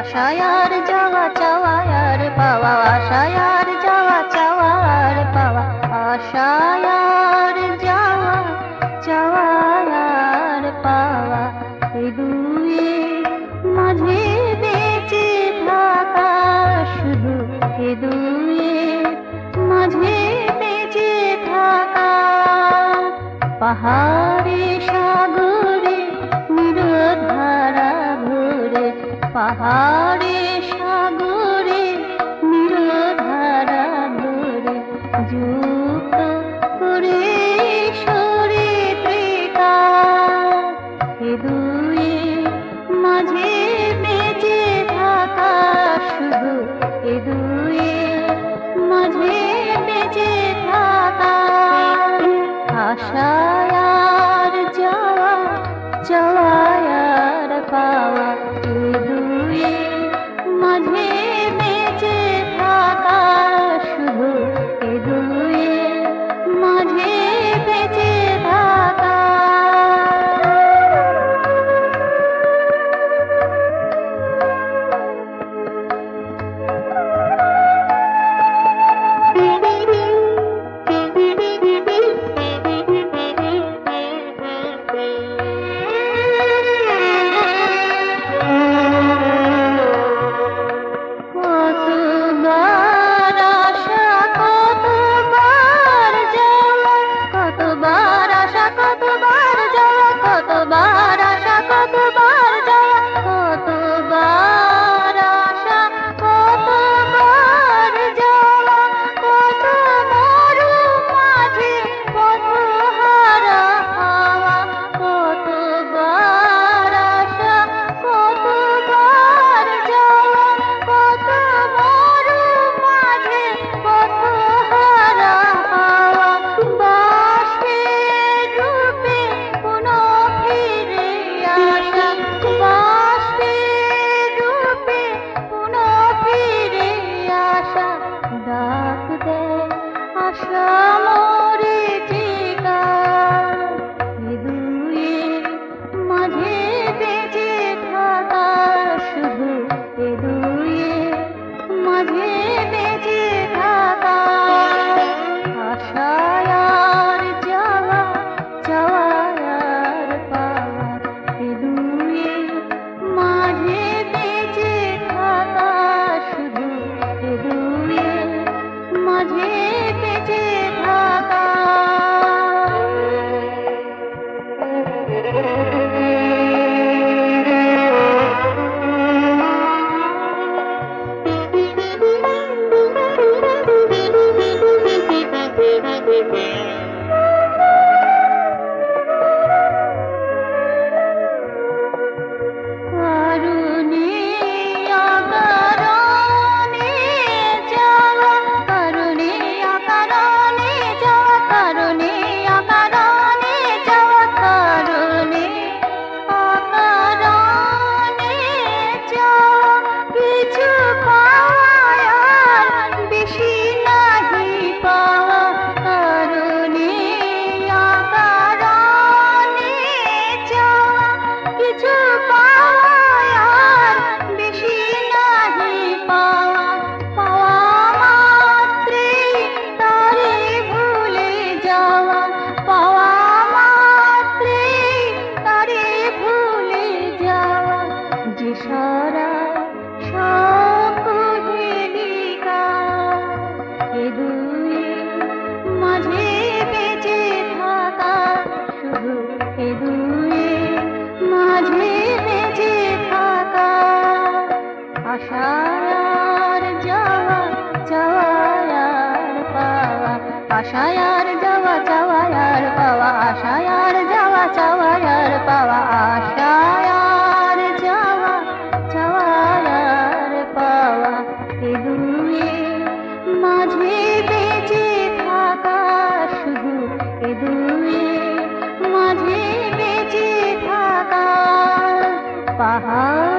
আশায় আর যাওয়া চাওয়া আর পাওয়া, আশায় আর যাওয়া চাওয়া আর পাওয়া, আশায় আর যাওয়া চাওয়া আর পাওয়া, এই দুয়ের মাঝে বেঁচে থাকা, শুধু এ দুয়ের মাঝে বেঁচে থাকা। পাহাড়ে সাগরে নিরধারা ভরে, পাহাড়ে সাগরে নিরধারা ভরে, যুক্ত করে সরে ত্রিকা, এ দুয়ের মাঝে বেঁচে থাকা, শুধু এ দুয়ের মাঝে বেঁচে থাকা। আশায় আর যাওয়া চাওয়া আর পাওয়া, এ দুয়ের মাঝে বেঁচে থাকা, শুধু এ দুয়ের মাঝে বেঁচে থাকা। আশায় আর যাওয়া চাওয়া আর পাওয়া, আশায় আর যাওয়া চাওয়া আর পাওয়া, আশায় আর যাওয়া চাওয়া আর পাওয়া, এ দুয়ের মাঝে বেঁচে থাকা, শুধু এ দুয়ের মাঝে বেঁচে থাকা। পাহাড়